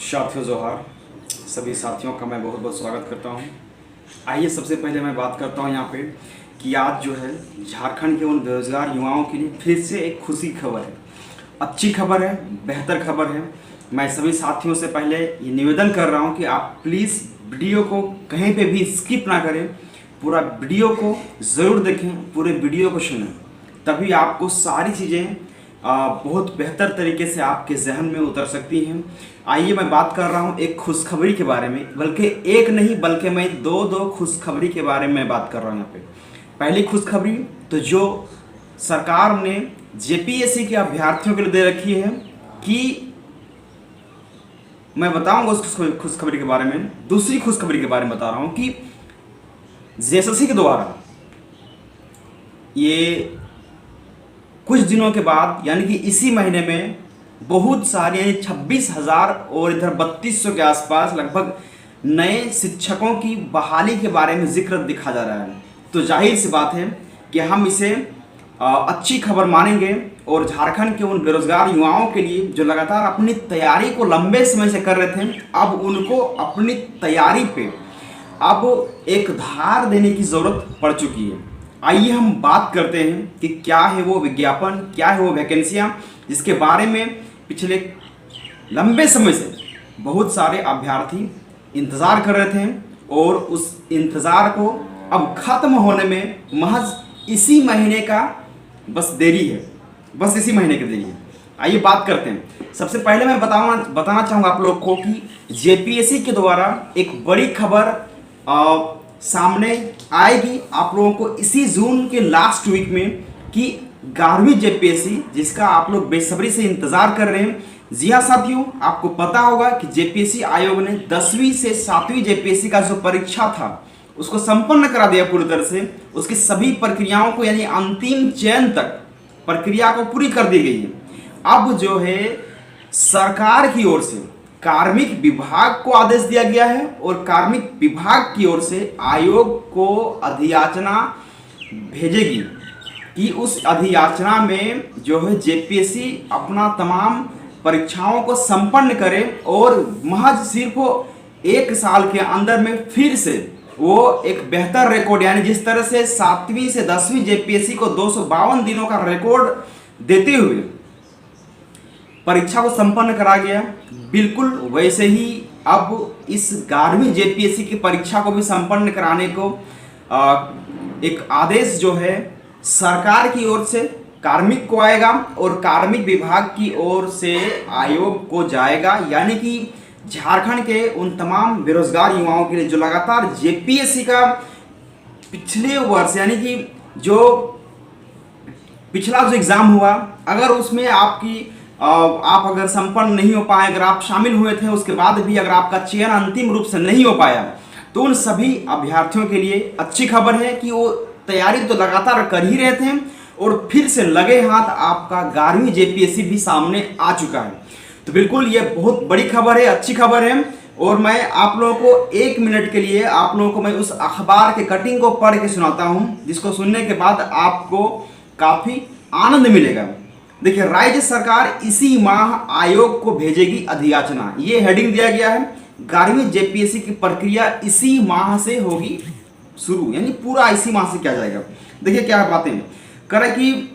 साथियों जोहार। सभी साथियों का मैं बहुत बहुत स्वागत करता हूं। आइए सबसे पहले मैं बात करता हूं यहाँ पे कि आज जो है झारखंड के उन बेरोजगार युवाओं के लिए फिर से एक खुशी खबर है, अच्छी खबर है, बेहतर खबर है। मैं सभी साथियों से पहले ये निवेदन कर रहा हूँ कि आप प्लीज़ वीडियो को कहीं पे भी स्किप ना करें, पूरा वीडियो को ज़रूर देखें, पूरे वीडियो को सुनें, तभी आपको सारी चीज़ें बहुत बेहतर तरीके से आपके जहन में उतर सकती हैं। आइए मैं बात कर रहा हूँ एक खुशखबरी के बारे में, बल्कि एक नहीं बल्कि मैं दो खुशखबरी के बारे में बात कर रहा हूँ यहाँ पे। पहली खुशखबरी तो जो सरकार ने जेपीएससी के अभ्यर्थियों के लिए दे रखी है कि मैं बताऊंगा उस खुशखबरी के बारे में। दूसरी खुशखबरी के बारे में बता रहा हूँ कि जेएसएससी के द्वारा ये कुछ दिनों के बाद यानी कि इसी महीने में बहुत सारे यानी 26,000 और इधर 3200 के आसपास लगभग नए शिक्षकों की बहाली के बारे में जिक्र दिखा जा रहा है। तो जाहिर सी बात है कि हम इसे अच्छी खबर मानेंगे और झारखंड के उन बेरोजगार युवाओं के लिए जो लगातार अपनी तैयारी को लंबे समय से कर रहे थे, अब उनको अपनी तैयारी पे अब एक धार देने की ज़रूरत पड़ चुकी है। आइए हम बात करते हैं कि क्या है वो विज्ञापन, क्या है वो वैकेंसियाँ जिसके बारे में पिछले लंबे समय से बहुत सारे अभ्यर्थी इंतज़ार कर रहे थे और उस इंतज़ार को अब ख़त्म होने में महज इसी महीने का बस देरी है, बस इसी महीने की देरी है। आइए बात करते हैं। सबसे पहले मैं बताना चाहूँगा आप लोग को कि जेपीएससी के द्वारा एक बड़ी खबर सामने आएगी आप लोगों को इसी जून के लास्ट वीक में कि 11वीं जेपीएससी जिसका आप लोग बेसब्री से इंतजार कर रहे हैं। जी हाँ साथियों, आपको पता होगा कि जेपीएससी आयोग ने 10वीं से 7वीं जेपीएससी का जो परीक्षा था उसको संपन्न करा दिया पूरी तरह से। उसकी सभी प्रक्रियाओं को यानी अंतिम चयन तक प्रक्रिया को पूरी कर दी गई है। अब जो है सरकार की ओर से कार्मिक विभाग को आदेश दिया गया है और कार्मिक विभाग की ओर से आयोग को अधियाचना भेजेगी कि उस अधियाचना में जो है जेपीएससी अपना तमाम परीक्षाओं को संपन्न करे और महज सिर्फ एक साल के अंदर में फिर से वो एक बेहतर रिकॉर्ड यानी जिस तरह से 7वीं से 10वीं जेपीएससी को 252 दिनों का रिकॉर्ड देते हुए परीक्षा को संपन्न करा गया, बिल्कुल वैसे ही अब इस 11वीं जेपीएससी की परीक्षा को भी संपन्न कराने को एक आदेश जो है सरकार की ओर से कार्मिक को आएगा और कार्मिक विभाग की ओर से आयोग को जाएगा। यानी कि झारखंड के उन तमाम बेरोजगार युवाओं के लिए जो लगातार जेपीएससी का पिछले वर्ष यानी कि जो पिछला जो एग्ज़ाम हुआ, अगर उसमें आप अगर संपन्न नहीं हो पाए, अगर आप शामिल हुए थे उसके बाद भी अगर आपका चयन अंतिम रूप से नहीं हो पाया, तो उन सभी अभ्यर्थियों के लिए अच्छी खबर है कि वो तैयारी तो लगातार कर ही रहे थे और फिर से लगे हाथ आपका 11वीं जेपीएससी भी सामने आ चुका है। तो बिल्कुल ये बहुत बड़ी खबर है, अच्छी खबर है। और मैं आप लोगों को 1 मिनट के लिए आप लोगों को मैं उस अखबार के कटिंग को पढ़ के सुनाता हूँ, जिसको सुनने के बाद आपको काफ़ी आनंद मिलेगा। देखिए, राज्य सरकार इसी माह आयोग को भेजेगी अधियाचना, ये हेडिंग दिया गया है। 11वीं जेपीएससी की प्रक्रिया इसी माह से होगी शुरू, यानी पूरा इसी माह से किया जाएगा। देखिए क्या बातें करें कि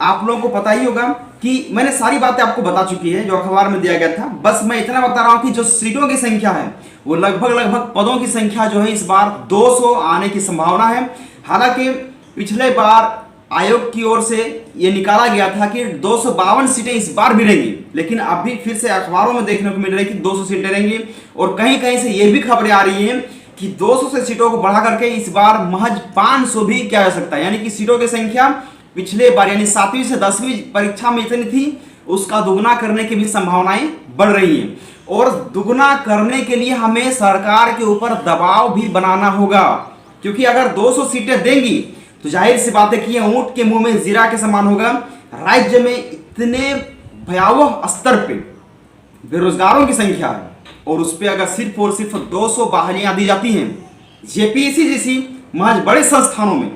आप लोगों को पता ही होगा कि मैंने सारी बातें आपको बता चुकी है जो अखबार में दिया गया था। बस मैं इतना बता रहा हूं कि जो सीटों की संख्या है वो लगभग पदों की संख्या जो है इस बार 200 आने की संभावना है। हालांकि पिछले बार आयोग की ओर से ये निकाला गया था कि 252 सीटें इस बार भी रहेंगी, लेकिन अभी फिर से अखबारों में देखने को मिल रही है कि 200 सीटें रहेंगी। और कहीं कहीं से ये भी खबरें आ रही हैं कि 200 से सीटों को बढ़ा करके इस बार महज 500 भी किया जा सकता है। यानी कि सीटों की संख्या पिछले बार यानी 7वीं से 10वीं परीक्षा में इतनी थी, उसका दुगना करने की भी संभावनाएं बढ़ रही हैं। और दुगना करने के लिए हमें सरकार के ऊपर दबाव भी बनाना होगा, क्योंकि अगर 200 सीटें देंगी तो जाहिर सी बात है कि ये ऊंट के मुंह में जीरा के समान होगा। राज्य में इतने भयावह स्तर पे बेरोजगारों की संख्या है और उस पर अगर सिर्फ और सिर्फ 200 बहालियां दी जाती हैं जेपीएससी जैसी महज बड़े संस्थानों में,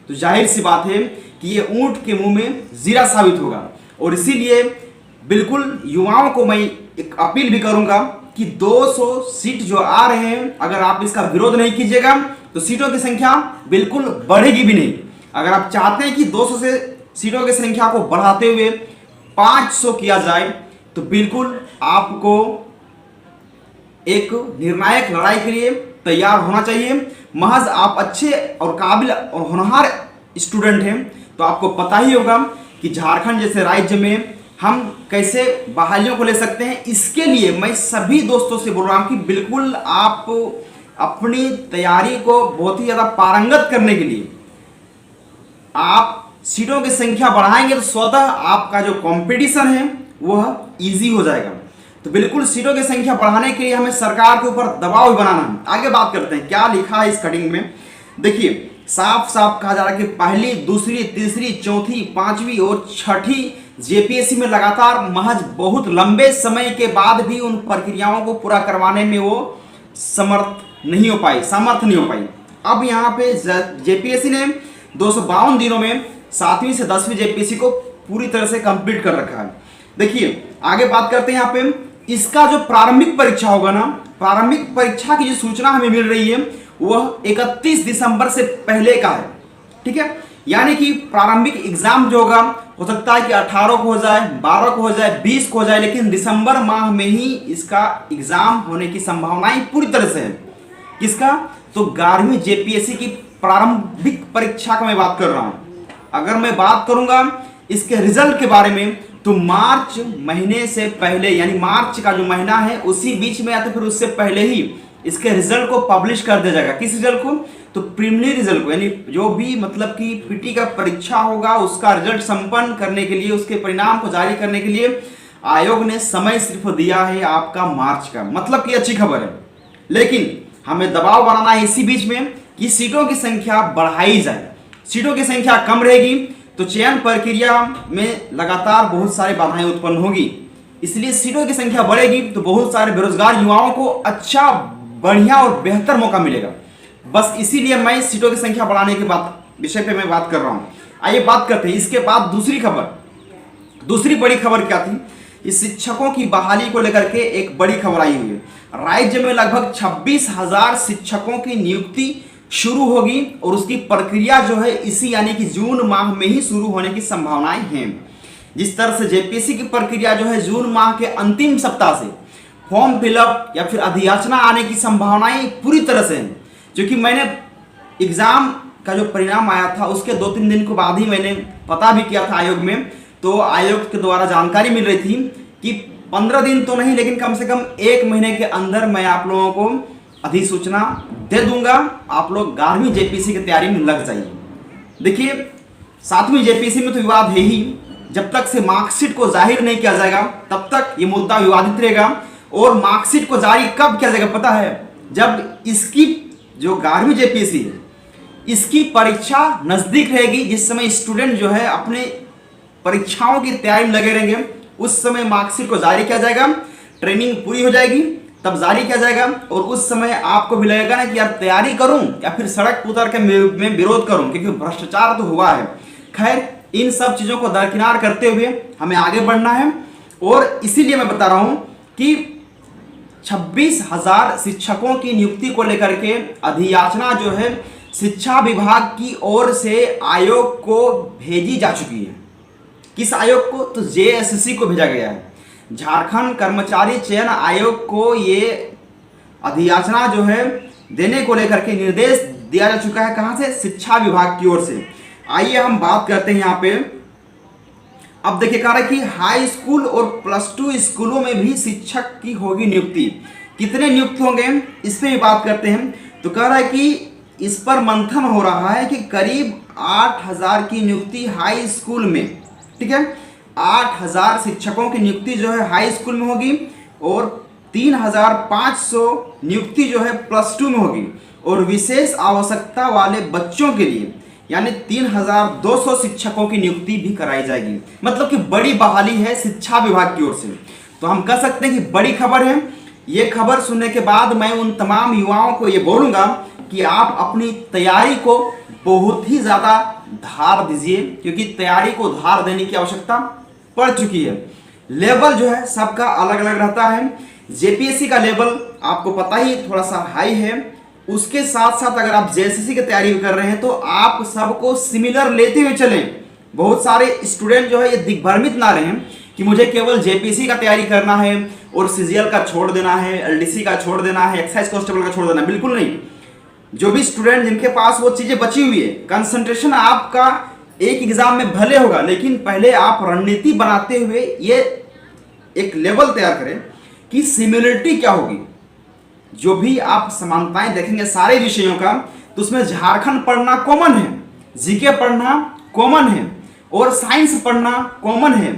तो जाहिर सी बात है कि ये ऊंट के मुंह में जीरा साबित होगा। और इसीलिए बिल्कुल युवाओं को मैं एक अपील भी करूंगा कि 200 सीट जो आ रहे हैं, अगर आप इसका विरोध नहीं कीजिएगा तो सीटों की संख्या बिल्कुल बढ़ेगी भी नहीं। अगर आप चाहते हैं कि 200 से सीटों की संख्या को बढ़ाते हुए 500 किया जाए तो बिल्कुल आपको एक निर्णायक लड़ाई के लिए तैयार होना चाहिए। महज आप अच्छे और काबिल और होनहार स्टूडेंट हैं तो आपको पता ही होगा कि झारखंड जैसे राज्य में हम कैसे बहालियों को ले सकते हैं। इसके लिए मैं सभी दोस्तों से बोल रहा हूं कि बिल्कुल आप अपनी तैयारी को बहुत ही ज़्यादा पारंगत करने के लिए आप सीटों की संख्या बढ़ाएंगे तो स्वतः आपका जो कंपटीशन है वह इजी हो जाएगा। तो बिल्कुल सीटों की संख्या बढ़ाने के लिए हमें सरकार के ऊपर दबाव भी बनाना है। आगे बात करते हैं क्या लिखा है इस कटिंग में। देखिए साफ साफ कहा जा रहा है कि पहली, दूसरी, तीसरी, चौथी, पांचवी और छठी जेपीएससी में लगातार महज बहुत लंबे समय के बाद भी उन प्रक्रियाओं को पूरा करवाने में वो सामर्थ नहीं हो पाई। अब यहाँ पे जेपीएससी ने 252 दिनों में 7वीं से 10वीं जेपीएससी को पूरी तरह से कंप्लीट कर रखा है। देखिए आगे बात करते हैं यहाँ पे इसका जो प्रारंभिक परीक्षा होगा ना, प्रारंभिक परीक्षा की जो सूचना हमें मिल रही है वह 31 दिसंबर से पहले का है। ठीक है, यानी कि प्रारंभिक एग्जाम जो होगा हो सकता है कि 18 को हो जाए, 12 को हो जाए, 20 को हो जाए, लेकिन दिसंबर माह में ही इसका एग्जाम होने की संभावनाएं पूरी तरह से है। किसका? तो 11वीं जेपीएससी की प्रारंभिक परीक्षा का मैं बात कर रहा हूं। अगर मैं बात करूंगा इसके रिजल्ट के बारे में तो मार्च महीने से पहले, यानी मार्च का जो महीना है उसी बीच में या तो फिर उससे पहले ही इसके रिजल्ट को पब्लिश कर दिया जाएगा। किस रिजल्ट को? तो प्रीलिमिनरी रिजल्ट को, यानी जो भी मतलब कि पीटी का परीक्षा होगा उसका रिजल्ट संपन्न करने के लिए, उसके परिणाम को जारी करने के लिए आयोग ने समय सिर्फ दिया है आपका मार्च का। मतलब कि अच्छी खबर है, लेकिन हमें दबाव बनाना है इसी बीच में कि सीटों की संख्या बढ़ाई जाए। सीटों की संख्या कम रहेगी तो चयन प्रक्रिया में लगातार बहुत सारी बाधाएं उत्पन्न होगी, इसलिए सीटों की संख्या बढ़ेगी तो बहुत सारे बेरोजगार युवाओं को अच्छा, बढ़िया और बेहतर मौका मिलेगा। बस इसीलिए मैं सीटों की संख्या बढ़ाने के विषय पे मैं बात कर रहा हूं। आइए बात करते हैं इसके बाद दूसरी खबर। दूसरी बड़ी खबर क्या थी? इस शिक्षकों की बहाली को लेकर के एक बड़ी खबर आई हुई है। राज्य में लगभग 26,000 शिक्षकों की नियुक्ति शुरू होगी और उसकी प्रक्रिया जो है इसी यानी कि जून माह में ही शुरू होने की संभावनाएं हैं। जिस तरह से जेपीएससी की प्रक्रिया जो है जून माह के अंतिम सप्ताह से फॉर्म फिलअप या फिर अधियाचना आने की संभावनाएं पूरी तरह से हैं। क्योंकि मैंने एग्जाम का जो परिणाम आया था उसके 2-3 दिन के बाद ही मैंने पता भी किया था आयोग में, तो आयोग के द्वारा जानकारी मिल रही थी कि 15 दिन तो नहीं लेकिन कम से कम 1 महीने के अंदर मैं आप लोगों को अधिसूचना दे दूंगा। आप लोग 11वीं जेपीएससी की तैयारी में लग जाइए। देखिए 7वीं जेपीएससी में तो विवाद है ही, जब तक से मार्कशीट को जाहिर नहीं किया जाएगा तब तक ये मुद्दा विवादित रहेगा। और मार्कशीट को जारी कब किया जाएगा पता है? जब इसकी जो 11वीं जेपीएससी है इसकी परीक्षा नजदीक रहेगी, जिस समय स्टूडेंट जो है अपने परीक्षाओं की तैयारी में लगे रहेंगे, उस समय मार्कशीट को जारी किया जाएगा। ट्रेनिंग पूरी हो जाएगी तब जारी किया जाएगा और उस समय आपको भी लगेगा ना कि यार तैयारी करूं या फिर सड़क उतर के मैं विरोध करूं, क्योंकि भ्रष्टाचार तो हुआ है। खैर इन सब चीजों को दरकिनार करते हुए हमें आगे बढ़ना है और इसीलिए मैं बता रहा हूं कि 26,000 शिक्षकों की नियुक्ति को लेकर के अधियाचना जो है शिक्षा विभाग की ओर से आयोग को भेजी जा चुकी है। किस आयोग को? तो जेएसएससी को भेजा गया है। झारखंड कर्मचारी चयन आयोग को ये अधियाचना जो है देने को लेकर के निर्देश दिया जा चुका है। कहां से? शिक्षा विभाग की ओर से। आइए हम बात करते हैं यहाँ पे। अब देखिए कह रहा है कि हाई स्कूल और +2 स्कूलों में भी शिक्षक की होगी नियुक्ति। कितने नियुक्त होंगे इस पे भी बात करते हैं। तो कह रहा है कि इस पर मंथन हो रहा है कि करीब 8,000 की नियुक्ति हाई स्कूल में, ठीक है, 8,000 शिक्षकों की नियुक्ति जो है हाई स्कूल में होगी और 3,500 नियुक्ति जो है +2 में होगी और विशेष आवश्यकता वाले बच्चों के लिए यानी 3,200 शिक्षकों की नियुक्ति भी कराई जाएगी। मतलब कि बड़ी बहाली है शिक्षा विभाग की ओर से। तो हम कह सकते हैं कि बड़ी खबर है। ये खबर सुनने के बाद मैं उन तमाम युवाओं को ये बोलूंगा कि आप अपनी तैयारी को बहुत ही ज़्यादा धार दीजिए, क्योंकि तैयारी को धार देने की आवश्यकता पड़ चुकी है। लेवल जो है सबका अलग अलग रहता है। जेपीएससी का लेवल आपको पता ही थोड़ा सा हाई है। उसके साथ साथ अगर आप जेएसएससी की तैयारी कर रहे हैं तो आप सबको सिमिलर लेते हुए चलें। बहुत सारे स्टूडेंट जो है ये दिग्भ्रमित ना रहें कि मुझे केवल जेपीएससी का तैयारी करना है और सीजीएल का छोड़ देना है, एलडीसी का छोड़ देना है, एक्साइज कांस्टेबल का छोड़ देना है। बिल्कुल नहीं। जो भी स्टूडेंट जिनके पास वो चीजें बची हुई है, कंसंट्रेशन आपका एक एग्जाम में भले होगा, लेकिन पहले आप रणनीति बनाते हुए ये एक लेवल तैयार करें कि सिमिलरिटी क्या होगी। जो भी आप समानताएं देखेंगे सारे विषयों का, तो उसमें झारखंड पढ़ना कॉमन है, जीके पढ़ना कॉमन है और साइंस पढ़ना कॉमन है,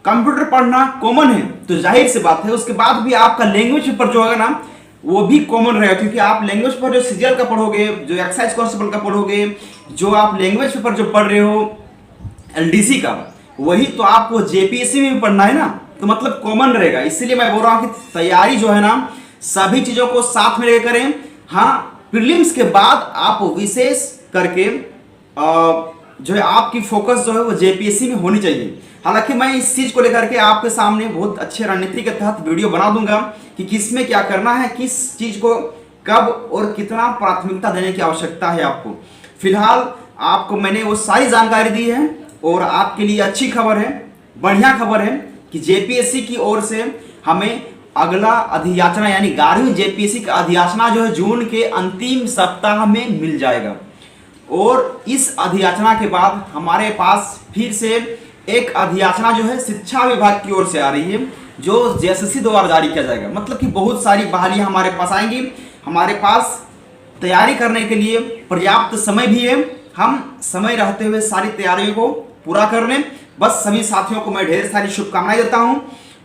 कंप्यूटर पढ़ना कॉमन है। तो जाहिर सी बात है उसके बाद भी आपका लैंग्वेज पेपर जो होगा ना वो भी कॉमन रहेगा, क्योंकि आप लैंग्वेज पेपर जो सीजीएल का पढ़ोगे, जो एक्साइज कांस्टेबल का पढ़ोगे, जो आप लैंग्वेज पेपर जो पढ़ रहे हो एलडीसी का, वही तो आपको जेपीएससी में भी पढ़ना है ना, तो मतलब कॉमन रहेगा। इसीलिए मैं बोल रहा हूँ कि तैयारी जो है ना सभी चीजों को साथ में लेकर करें। हाँ, प्रीलिम्स के बाद आप विशेष करके जो है आपकी फोकस जो है वो जेपीएससी में होनी चाहिए। हालांकि मैं इस चीज को लेकर के आपके सामने बहुत अच्छे रणनीति के तहत वीडियो बना दूंगा कि किस में क्या करना है, किस चीज को कब और कितना प्राथमिकता देने की आवश्यकता है आपको। फिलहाल आपको मैंने वो सारी जानकारी दी है और आपके लिए अच्छी खबर है, बढ़िया खबर है कि जेपीएससी की ओर से हमें अगला अधियाचना यानी 11वीं जेपीएससी का अधियाचना जो है जून के अंतिम सप्ताह में मिल जाएगा। और इस अधियाचना के बाद हमारे पास फिर से एक अधियाचना जो है शिक्षा विभाग की ओर से आ रही है, जो जेएसएससी द्वारा जारी किया जाएगा। मतलब कि बहुत सारी बहालियां हमारे पास आएंगी। हमारे पास तैयारी करने के लिए पर्याप्त समय भी है। हम समय रहते हुए सारी तैयारियों को पूरा कर लें। बस सभी साथियों को मैं ढेर सारी शुभकामनाएं देता हूं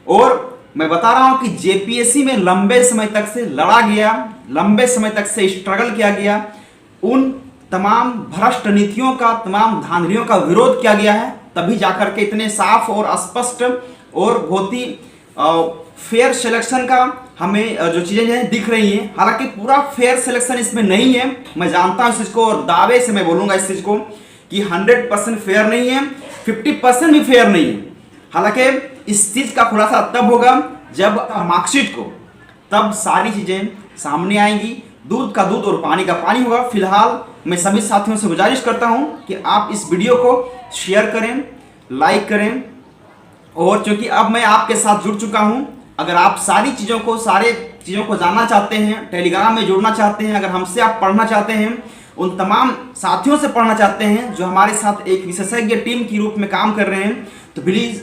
और मैं बता रहा हूं कि जेपीएससी में लंबे समय तक से लड़ा गया, लंबे समय तक से स्ट्रगल किया गया, उन तमाम भ्रष्ट नीतियों का, तमाम धांधलियों का विरोध किया गया है, तभी जाकर के इतने साफ और स्पष्ट और बहुत ही फेयर सिलेक्शन का हमें जो चीजें हैं दिख रही हैं। हालांकि पूरा फेयर सिलेक्शन इसमें नहीं है, मैं जानता हूं इस चीज को और दावे से मैं बोलूंगा इस चीज को कि 100% फेयर नहीं है, 50% भी फेयर नहीं है। हालांकि इस चीज का खुलासा तब होगा जब मार्कशीट को, तब सारी चीजें सामने आएंगी। दूध का दूध और पानी का पानी होगा। फिलहाल मैं सभी साथियों से गुजारिश करता हूं कि आप इस वीडियो को शेयर करें, लाइक करें। और क्योंकि अब मैं आपके साथ जुड़ चुका हूं, अगर आप सारे चीज़ों को जानना चाहते हैं, टेलीग्राम में जुड़ना चाहते हैं, अगर हमसे आप पढ़ना चाहते हैं, उन तमाम साथियों से पढ़ना चाहते हैं जो हमारे साथ एक विशेषज्ञ टीम के रूप में काम कर रहे हैं, तो प्लीज़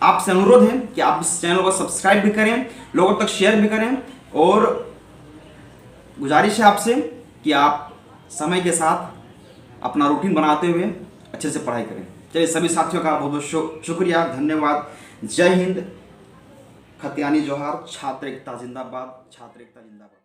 आपसे अनुरोध है कि आप इस चैनल को सब्सक्राइब भी करें, लोगों तक शेयर भी करें। और गुजारिश है आपसे कि आप समय के साथ अपना रूटीन बनाते हुए अच्छे से पढ़ाई करें। चलिए, सभी साथियों का बहुत बहुत शुक्रिया, धन्यवाद। जय हिंद, खतियानी जोहार। छात्र एकता जिंदाबाद, छात्र एकता जिंदाबाद।